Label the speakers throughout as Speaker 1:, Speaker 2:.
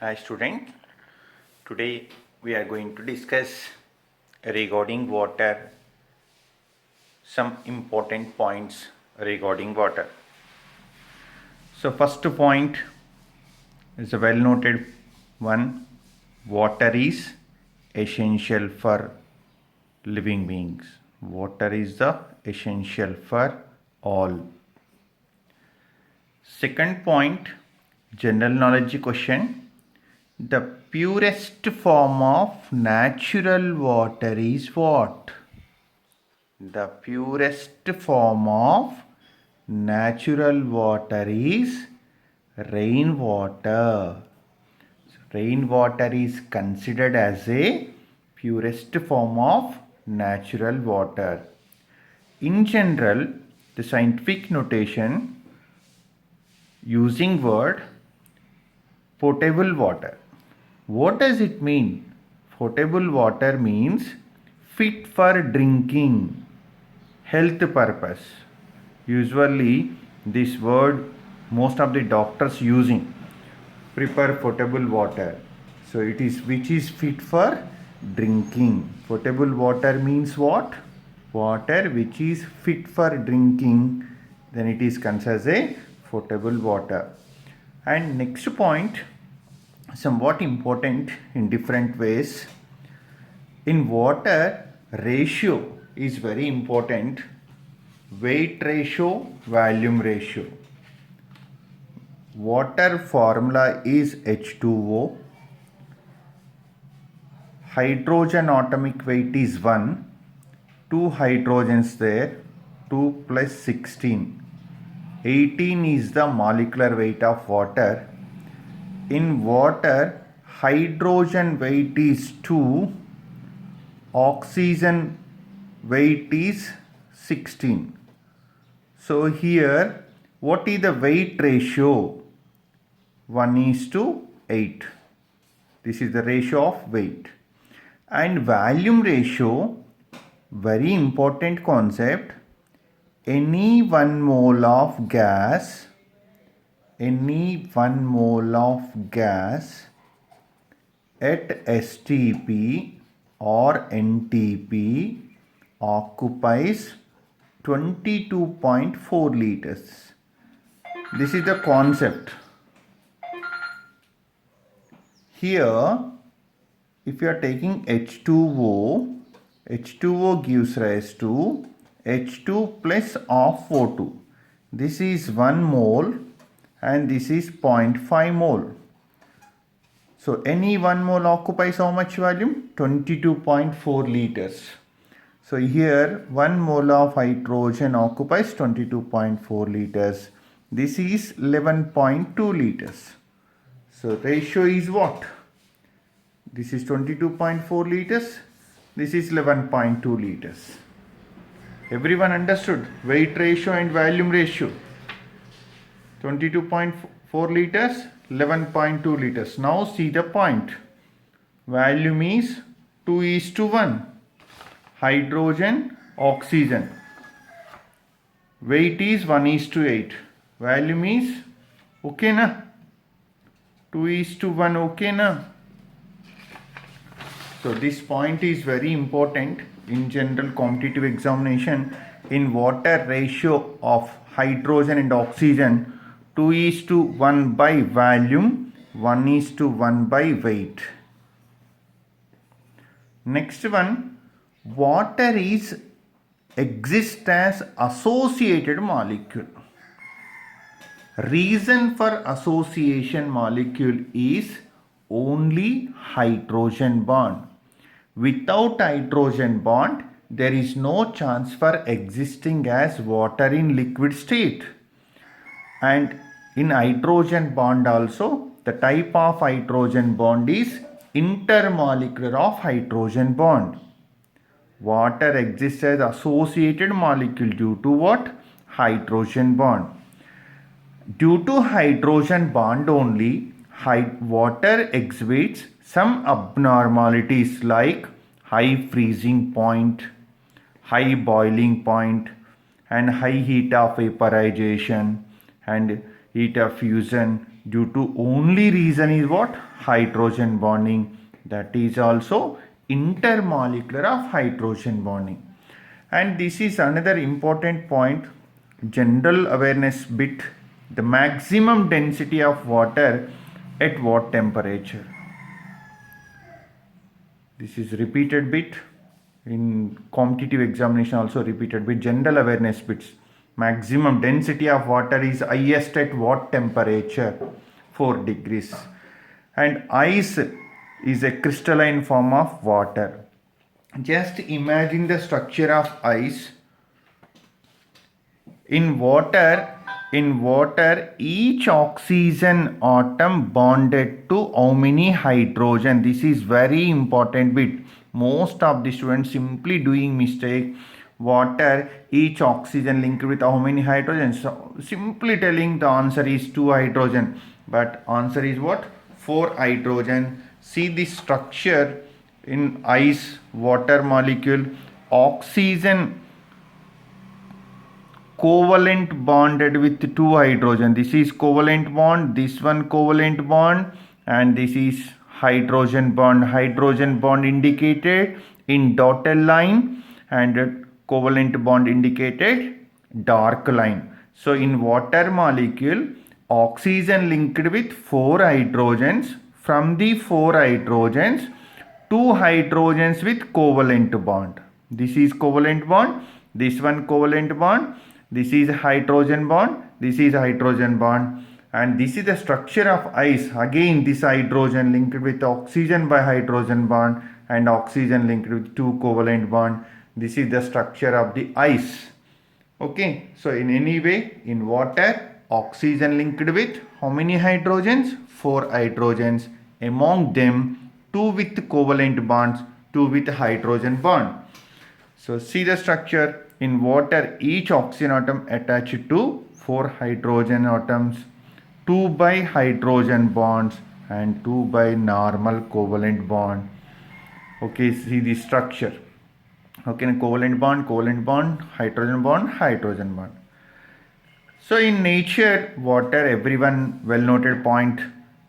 Speaker 1: Hi student, today we are going to discuss regarding water, some important points regarding water. So first point is a well noted one, water is essential for living beings. Water is the essential for all. Second point, general knowledge question. The purest form of natural water is what? The purest form of natural water is rainwater. So, rainwater is considered as a purest form of natural water. In general, the scientific notation using word potable water. What does it mean? Potable water means fit for drinking, health purpose. Usually this word most of the doctors using, prepare potable water. So it is which is fit for drinking. Potable water means what? Water which is fit for drinking, then it is considered as a potable water. And next point, somewhat important in different ways. In water, ratio is very important. Weight ratio, volume ratio. Water formula is H2O. Hydrogen atomic weight is 1. 2 hydrogens there. 2 plus 16. 18 is the molecular weight of water. In water, hydrogen weight is 2, oxygen weight is 16. So here, what is the weight ratio? 1:8. This is the ratio of weight. And volume ratio, very important concept. Any 1 mole of gas at STP or NTP occupies 22.4 liters. This is the concept. Here, if you are taking H2O, H2O gives rise to H2 plus of O2. This is 1 mole and this is 0.5 mole. So any 1 mole occupies how much volume? 22.4 liters. So here 1 mole of hydrogen occupies 22.4 liters. This is 11.2 liters. So ratio is what? This is 22.4 liters. This is 11.2 liters. Everyone understood? Weight ratio and volume ratio. 22.4 liters, 11.2 liters. Now see the point. Volume is 2:1. Hydrogen, oxygen. Weight is 1:8. Volume is okay na? 2:1 okay na? So this point is very important in general competitive examination. In water, ratio of hydrogen and oxygen 2:1 by volume, 1:1 by weight. Next one, water exists as associated molecule. Reason for association molecule is only hydrogen bond. Without hydrogen bond, there is no chance for existing as water in liquid state. And in hydrogen bond also, the type of hydrogen bond is intermolecular of hydrogen bond. Water exists as associated molecule due to what? Hydrogen bond. Due to hydrogen bond only, water exhibits some abnormalities like high freezing point, high boiling point, and high heat of vaporization, and heat of fusion due to only reason is what? Hydrogen bonding. That is also intermolecular of hydrogen bonding. And this is another important point, general awareness bit, the maximum density of water at what temperature. This is repeated bit in competitive examination, also repeated bit, general awareness bits. Maximum density of water is highest at what temperature? 4 degrees. And ice is a crystalline form of water. Just imagine the structure of ice. In water, each oxygen atom bonded to how many hydrogen? This is very important bit. Most of the students simply doing mistake. Water, each oxygen linked with how many hydrogen? So simply telling the answer is 2 hydrogen. But answer is what? 4 hydrogen. See the structure in ice, water molecule, oxygen covalent bonded with 2 hydrogen. This is covalent bond, this one covalent bond, and this is hydrogen bond. Hydrogen bond indicated in dotted line and covalent bond indicated dark line. So in water molecule, oxygen linked with 4 hydrogens. From the 4 hydrogens, 2 hydrogens with covalent bond. This is covalent bond, this one covalent bond, this is hydrogen bond, this is hydrogen bond, and this is the structure of ice. Again this hydrogen linked with oxygen by hydrogen bond and oxygen linked with 2 covalent bond. This is the structure of the ice. Okay, so in any way, in water, oxygen linked with how many hydrogens? 4 hydrogens. Among them, 2 with covalent bonds, 2 with hydrogen bond. So see the structure. In water, each oxygen atom attached to 4 hydrogen atoms, 2 by hydrogen bonds and 2 by normal covalent bond. Okay, see the structure. Okay, covalent bond, hydrogen bond, hydrogen bond. So in nature, water, everyone well noted point.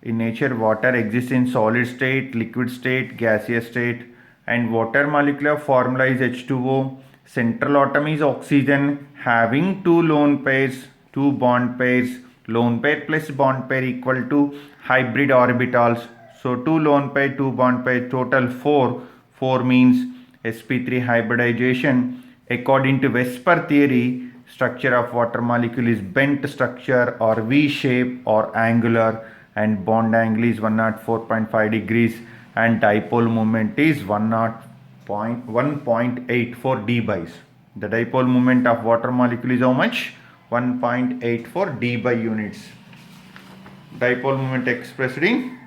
Speaker 1: In nature, water exists in solid state, liquid state, gaseous state, and water molecular formula is H2O. Central atom is oxygen having 2 lone pairs, 2 bond pairs. Lone pair plus bond pair equal to hybrid orbitals. So 2 lone pair, 2 bond pair, total 4. 4 means sp3 hybridization. According to Vesper theory, structure of water molecule is bent structure or V shape or angular, and bond angle is 104.5 degrees and dipole moment is 1.84 dBs. The dipole moment of water molecule is how much? 1.84 dB units. Dipole moment expressed in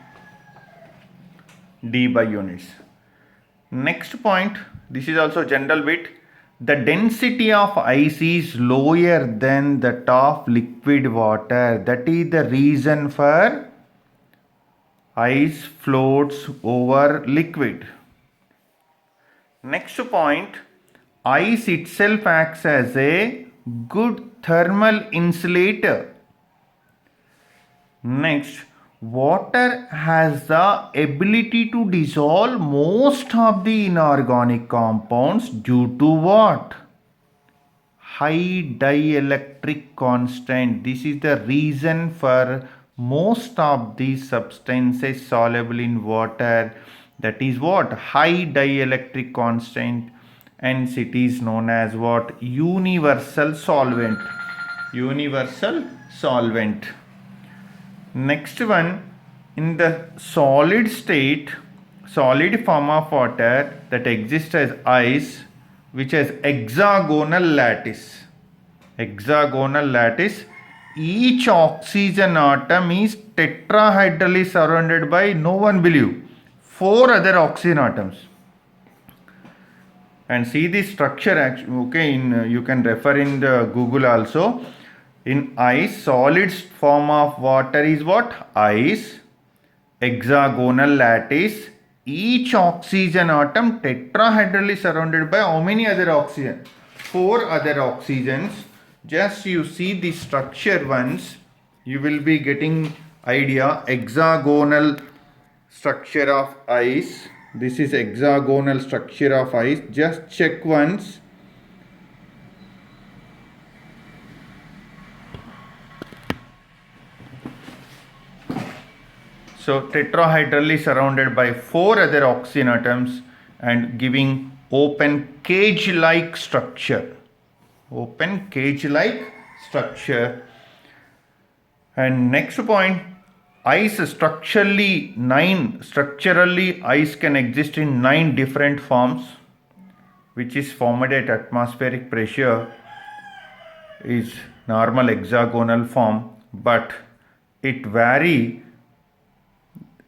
Speaker 1: dB units. Next point, this is also general bit. The density of ice is lower than that of liquid water. That is the reason for ice floats over liquid. Next point, ice itself acts as a good thermal insulator. Next, water has the ability to dissolve most of the inorganic compounds due to what? High dielectric constant. This is the reason for most of these substances soluble in water. That is what? High dielectric constant. Hence it is known as what? Universal solvent. Universal solvent. Next one, in the solid state, solid form of water that exists as ice, which has hexagonal lattice. Hexagonal lattice. Each oxygen atom is tetrahedrally surrounded by, no one believe, 4 other oxygen atoms. And see the structure, okay, you can refer in the Google also. In ice, solid form of water is what? Ice, hexagonal lattice, each oxygen atom tetrahedrally surrounded by how many other oxygen? 4 other oxygens. Just you see the structure once. you will be getting idea. Hexagonal structure of ice. This is hexagonal structure of ice. Just check once. So tetrahedrally surrounded by 4 other oxygen atoms and giving open cage-like structure. Open cage-like structure. And next point, ice structurally ice can exist in 9 different forms, which is formed at atmospheric pressure is normal hexagonal form, but it vary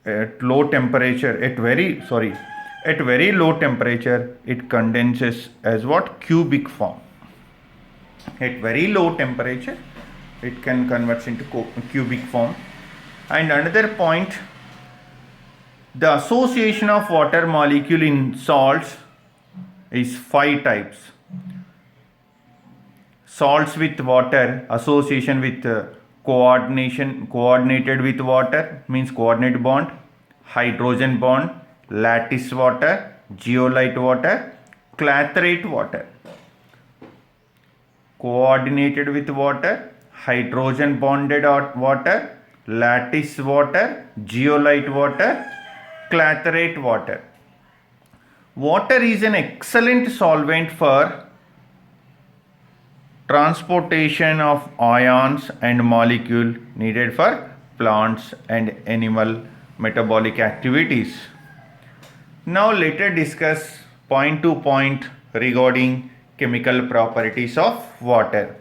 Speaker 1: at low temperature. At very low temperature it condenses as what? Cubic form. At very low temperature it can convert into cubic form. And another point, the association of water molecule in salts is 5 types. Salts with water, association with coordinated with water means coordinate bond, hydrogen bond, lattice water, zeolite water, clathrate water. Coordinated with water, hydrogen bonded water, lattice water, zeolite water, clathrate water. Water is an excellent solvent for transportation of ions and molecule needed for plants and animal metabolic activities. Now let us discuss point to point regarding chemical properties of water.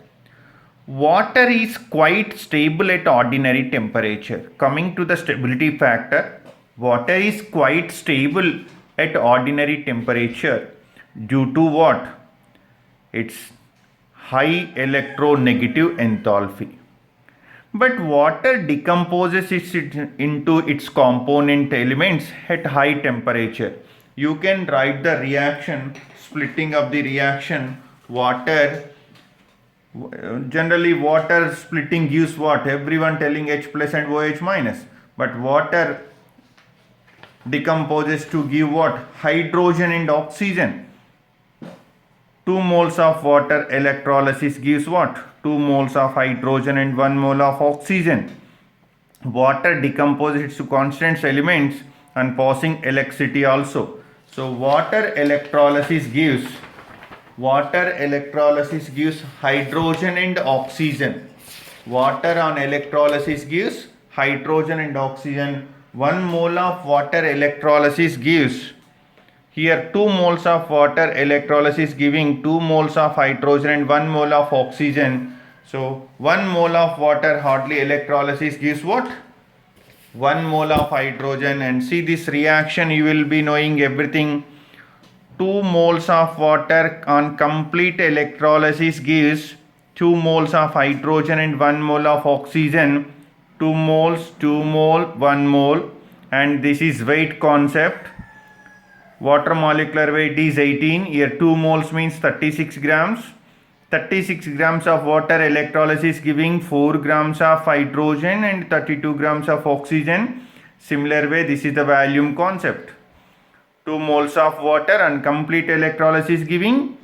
Speaker 1: Water is quite stable at ordinary temperature. Coming to the stability factor, water is quite stable at ordinary temperature due to what? Its high electronegative enthalpy. But water decomposes into its component elements at high temperature. You can write the reaction, splitting of the reaction. Water, generally water splitting gives what? Everyone telling H plus and OH minus. But water decomposes to give what? Hydrogen and oxygen. 2 moles of water electrolysis gives what? 2 moles of hydrogen and 1 mole of oxygen. Water decomposes to constant elements and passing electricity also. So water electrolysis gives hydrogen and oxygen. Water on electrolysis gives hydrogen and oxygen. 1 mole of water electrolysis gives, here 2 moles of water electrolysis giving 2 moles of hydrogen and 1 mole of oxygen. So 1 mole of water hardly electrolysis gives what? 1 mole of hydrogen. And see this reaction, you will be knowing everything. 2 moles of water on complete electrolysis gives 2 moles of hydrogen and 1 mole of oxygen. 2 moles, 2 mole, 1 mole, and this is weight concept. Water molecular weight is 18. Here 2 moles means 36 grams. 36 grams of water electrolysis giving 4 grams of hydrogen and 32 grams of oxygen. Similar way, this is the volume concept. 2 moles of water and complete electrolysis giving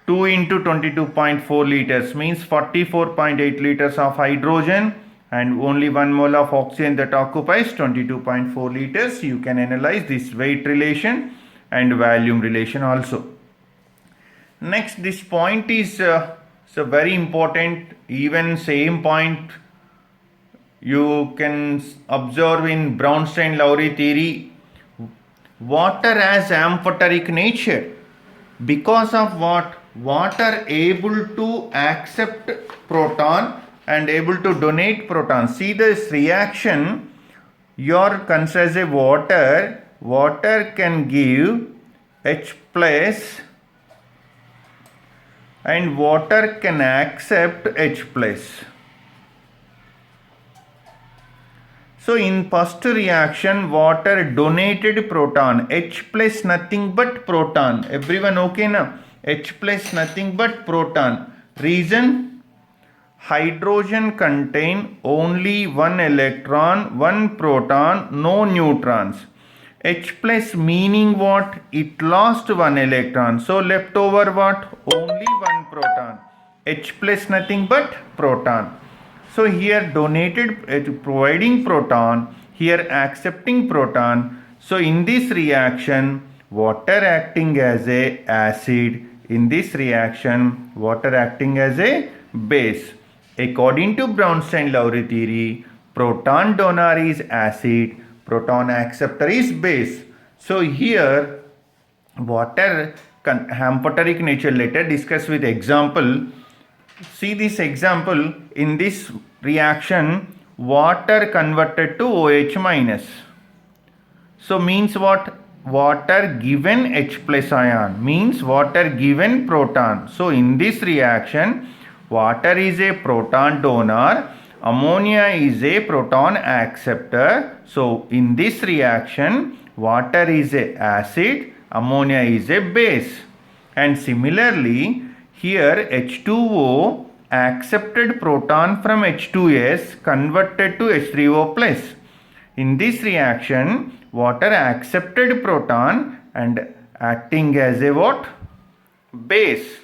Speaker 1: 2 into 22.4 liters means 44.8 liters of hydrogen and only 1 mole of oxygen that occupies 22.4 liters. You can analyze this weight relation and volume relation also. Next, this point is so very important. Even same point you can observe in Brownstein-Lowry theory. Water has amphoteric nature because of what? Water able to accept proton and able to donate proton. See this reaction, your considers a water can give H plus and water can accept H plus. So in first reaction, water donated proton, H plus nothing but proton. Everyone okay now? H plus nothing but proton. Reason? Hydrogen contain only one electron, one proton, no neutrons. H plus meaning what? It lost one electron. So left over what? Only one proton. H plus nothing but proton. So here donated providing proton, here accepting proton. So in this reaction, water acting as a acid. In this reaction, water acting as a base. According to Brownstein-Lowry theory, proton donor is acid, proton acceptor is base. So here water amphoteric nature, later discuss with example. See this example. In this reaction, water converted to OH minus. So means what? Water given H plus ion means water given proton. So in this reaction, water is a proton donor, ammonia is a proton acceptor. So in this reaction, water is a acid, ammonia is a base. And similarly, here H2O accepted proton from H2S converted to H3O plus. In this reaction, water accepted proton and acting as a what? Base.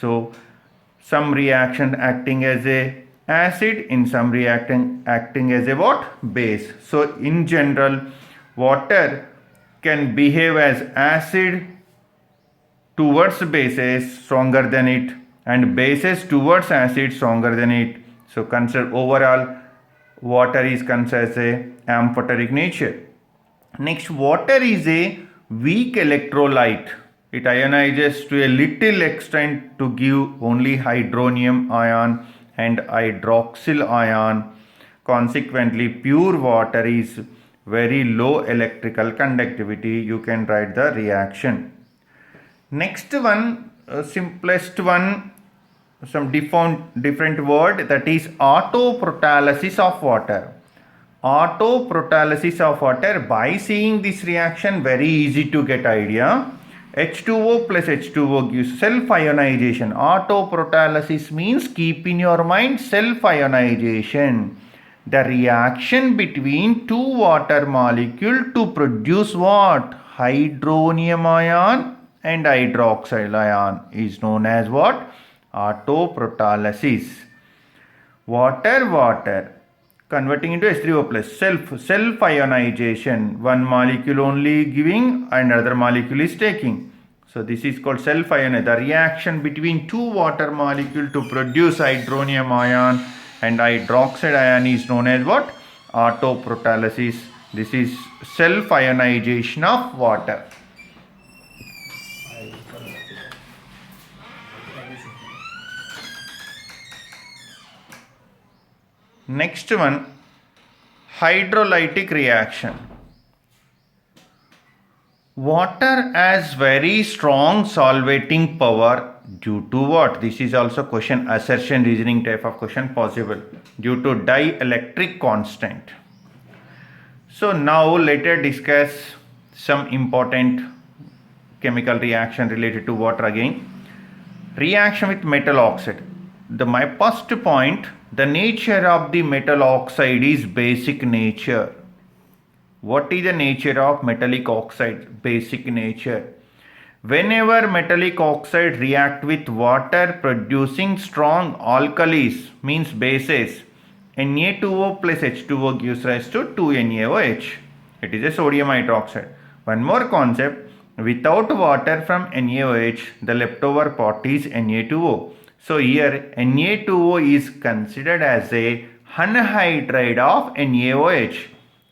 Speaker 1: So some reaction acting as a acid, in some reacting acting as a what? Base. So in general, water can behave as acid towards bases stronger than it, and bases towards acid stronger than it. So consider overall water is considered as a amphoteric nature. Next, water is a weak electrolyte. It ionizes to a little extent to give only hydronium ion and hydroxyl ion. Consequently, pure water is very low electrical conductivity. You can write the reaction. Next one, simplest one, some different word, that is autoprotalysis of water. Autoprotalysis of water, by seeing this reaction, very easy to get idea. H2O plus H2O gives self-ionization. Autoprotalysis means, keep in your mind, self-ionization. The reaction between two water molecule to produce what? Hydronium ion and hydroxyl ion is known as what? Autoprotalysis. Water converting into H3O plus, self-ionization. One molecule only giving and another molecule is taking. So this is called self-ionization. The reaction between two water molecule to produce hydronium ion and hydroxide ion is known as what? Autoprotalysis. This is self-ionization of water. Next one, hydrolytic reaction. Water has very strong solvating power due to what? This is also question, assertion reasoning type of question possible. Due to dielectric constant. So now later discuss some important chemical reaction related to water again. Reaction with metal oxide. My first point, the nature of the metal oxide is basic nature. What is the nature of metallic oxide? Basic nature. Whenever metallic oxide react with water producing strong alkalis, means bases, Na2O plus H2O gives rise to 2NaOH. It is a sodium hydroxide. One more concept, without water from NaOH, the leftover part is Na2O. So here Na2O is considered as a anhydride of NaOH.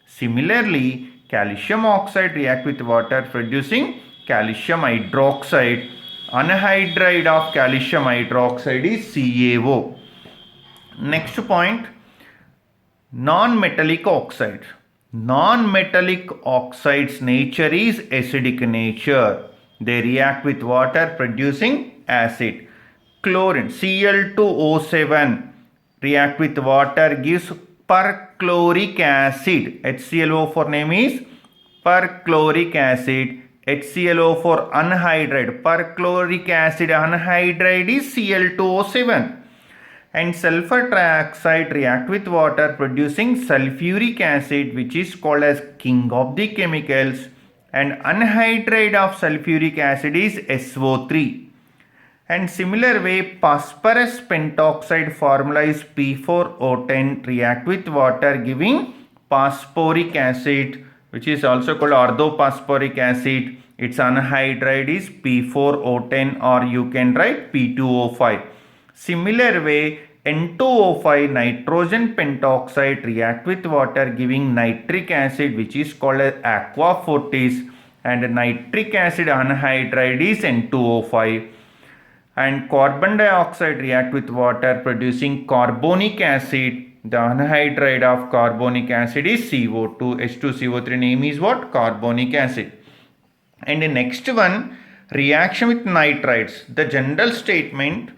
Speaker 1: Similarly, calcium oxide react with water producing calcium hydroxide. Anhydride of calcium hydroxide is CaO. Next point, non-metallic oxide. Non-metallic oxide's nature is acidic nature. They react with water producing acid. Chlorine, Cl2O7 react with water gives perchloric acid. HClO4 name is perchloric acid. HClO4 anhydride. Perchloric acid anhydride is Cl2O7. And sulfur trioxide react with water producing sulfuric acid, which is called as king of the chemicals, and anhydride of sulfuric acid is SO3. And similar way, phosphorus pentoxide formula is P4O10 react with water giving phosphoric acid, which is also called orthophosphoric acid. Its anhydride is P4O10, or you can write P2O5. Similar way, N2O5 nitrogen pentoxide react with water giving nitric acid, which is called as aqua fortis, and nitric acid anhydride is N2O5. And carbon dioxide react with water producing carbonic acid. The anhydride of carbonic acid is CO2. H2CO3 name is what? Carbonic acid. And the next one, reaction with nitrides. The general statement,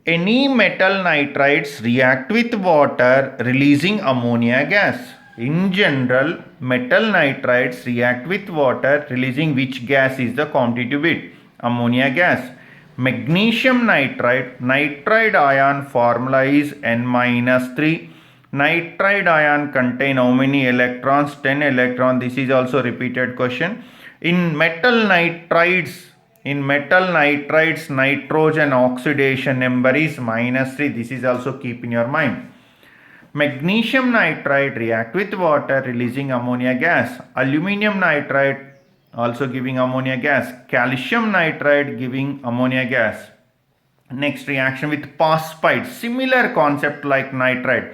Speaker 1: any metal nitrides react with water releasing ammonia gas. In general, metal nitrides react with water releasing which gas is the competitive bit? Ammonia gas. Magnesium nitride, nitride ion formula is N-3. Nitride ion contain how many electrons? 10 electrons. This is also repeated question. In metal nitrides, nitrogen oxidation number is -3. This is also keep in your mind. Magnesium nitride react with water releasing ammonia gas. Aluminum nitride also giving ammonia gas. Calcium nitride giving ammonia gas. Next, reaction with phosphide. Similar concept like nitride.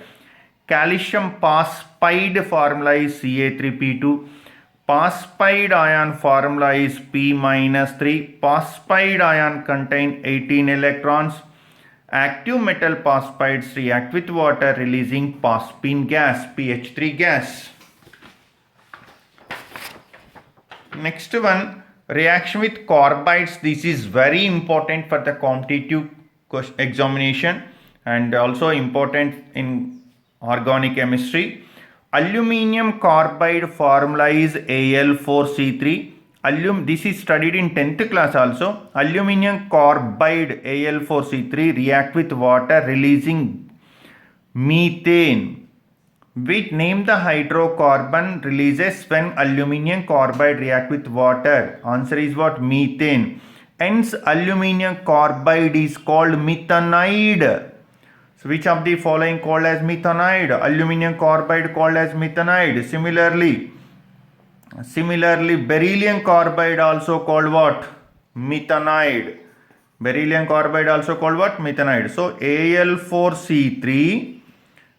Speaker 1: Calcium phosphide formula is Ca3P2. Phosphide ion formula is P-3. Phosphide ion contain 18 electrons. Active metal phosphides react with water releasing phosphine gas, PH3 gas. Next one, reaction with carbides. This is very important for the competitive examination and also important in organic chemistry. Aluminium carbide formula is Al4C3. This is studied in 10th class also. Aluminium carbide Al4C3 react with water releasing methane. Which name the hydrocarbon releases when aluminium carbide react with water? Answer is what? Methane. Hence aluminium carbide is called methanide. So which of the following called as methanide? Aluminium carbide called as methanide. Similarly, beryllium carbide also called what? Methanide. Beryllium carbide also called what? Methanide. So Al4C3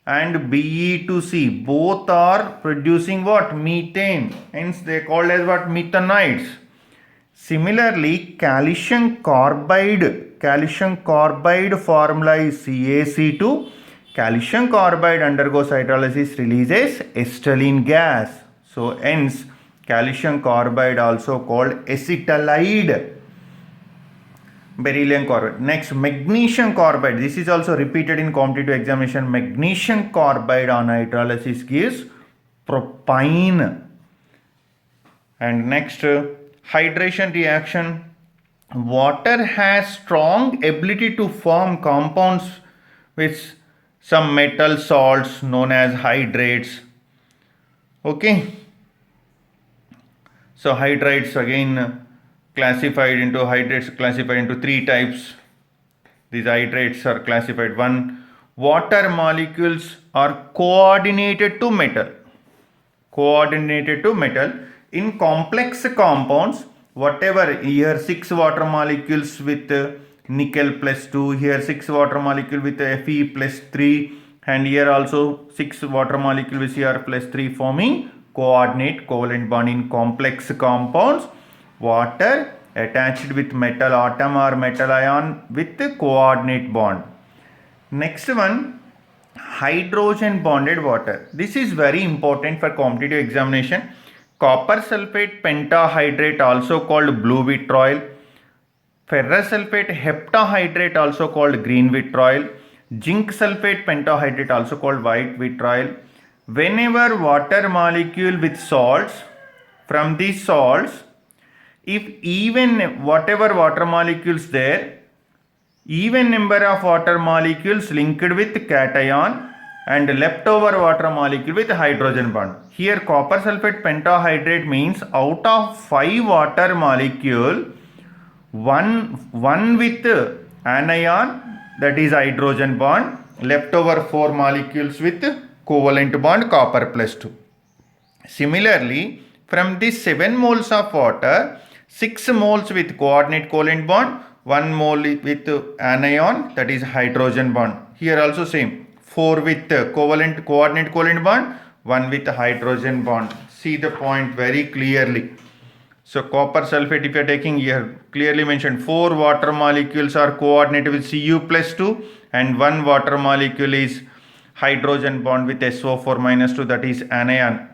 Speaker 1: and Be2C both are producing what? Methane. Hence they called as what? Methanides. Similarly, calcium carbide formula is CaC2. Calcium carbide undergoes hydrolysis, releases acetylene gas. So hence calcium carbide also called acetylide. Beryllium carbide. Next, magnesium carbide. This is also repeated in competitive examination. Magnesium carbide on hydrolysis gives propine. And next, hydration reaction. Water has strong ability to form compounds with some metal salts known as hydrates. Okay. So hydrates again classified into three types. These hydrates are classified. One, water molecules are coordinated to metal. In complex compounds, whatever, here 6 water molecules with nickel plus 2, here 6 water molecule with Fe plus 3, and here also 6 water molecule with Cr plus 3 forming coordinate covalent bond. In complex compounds, water attached with metal atom or metal ion with coordinate bond. Next one, hydrogen bonded water. This is very important for competitive examination. Copper sulfate pentahydrate also called blue vitriol. Ferrous sulfate heptahydrate also called green vitriol. Zinc sulfate pentahydrate also called white vitriol. Whenever water molecule with salts, from these salts, if even whatever water molecules there, even number of water molecules linked with cation and leftover water molecule with hydrogen bond. Here copper sulfate pentahydrate means out of 5 water molecule, one with anion, that is hydrogen bond, leftover 4 molecules with covalent bond copper plus 2. Similarly, from this 7 moles of water, 6 moles with coordinate covalent bond, 1 mole with anion, that is hydrogen bond. Here also same, 4 with coordinate covalent bond, 1 with hydrogen bond. See the point very clearly. So copper sulfate, if you are taking here, clearly mentioned 4 water molecules are coordinated with Cu plus 2 and 1 water molecule is hydrogen bond with SO4 minus 2, that is anion.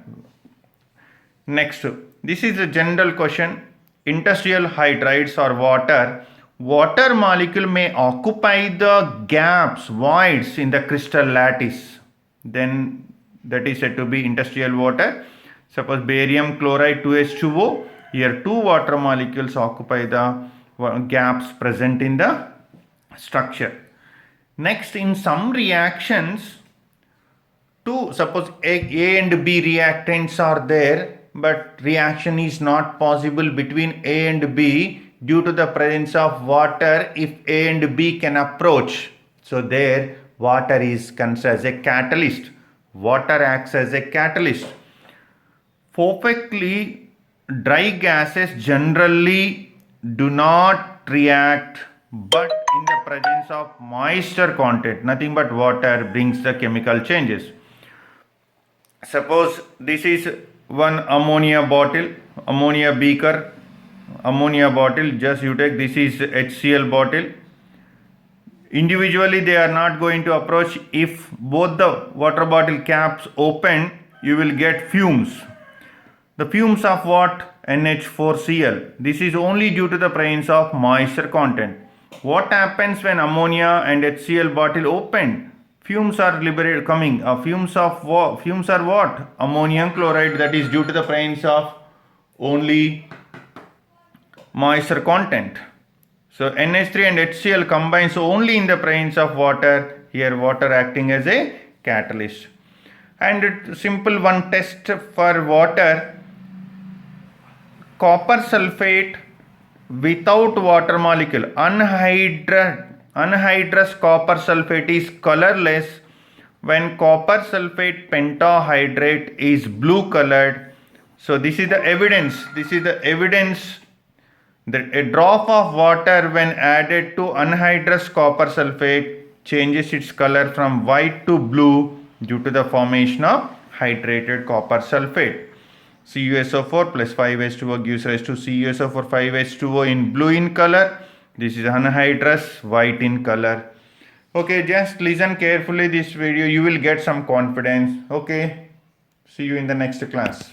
Speaker 1: Next, this is a general question. Interstitial hydrides or water molecule may occupy the gaps, voids in the crystal lattice. Then that is said to be interstitial water. Suppose barium chloride 2H2O. Here 2 water molecules occupy the gaps present in the structure. Next, in some reactions, suppose A and B reactants are there, but reaction is not possible between A and B due to the presence of water if A and B can approach. So there water is considered as a catalyst. Water acts as a catalyst. Perfectly dry gases generally do not react, but in the presence of moisture content, nothing but water brings the chemical changes. Suppose this is one ammonia bottle, ammonia beaker, ammonia bottle, just you take, this is HCl bottle. Individually they are not going to approach. If both the water bottle caps open, you will get fumes. The fumes of what? NH4Cl. This is only due to the presence of moisture content. What happens when ammonia and HCl bottle open? Fumes are liberated coming. Fumes are what? Ammonium chloride, that is due to the presence of only moisture content. So NH3 and HCl combines only in the presence of water. Here water acting as a catalyst. And simple one test for water. Copper sulfate without water molecule, anhydrous copper sulfate is colorless when copper sulfate pentahydrate is blue colored. So this is the evidence. That a drop of water when added to anhydrous copper sulfate changes its color from white to blue due to the formation of hydrated copper sulfate. CuSO4 plus 5H2O gives rise to CuSO4 5H2O in blue in color. This is anhydrous, white in color. Okay, just listen carefully this video. You will get some confidence. Okay, see you in the next class.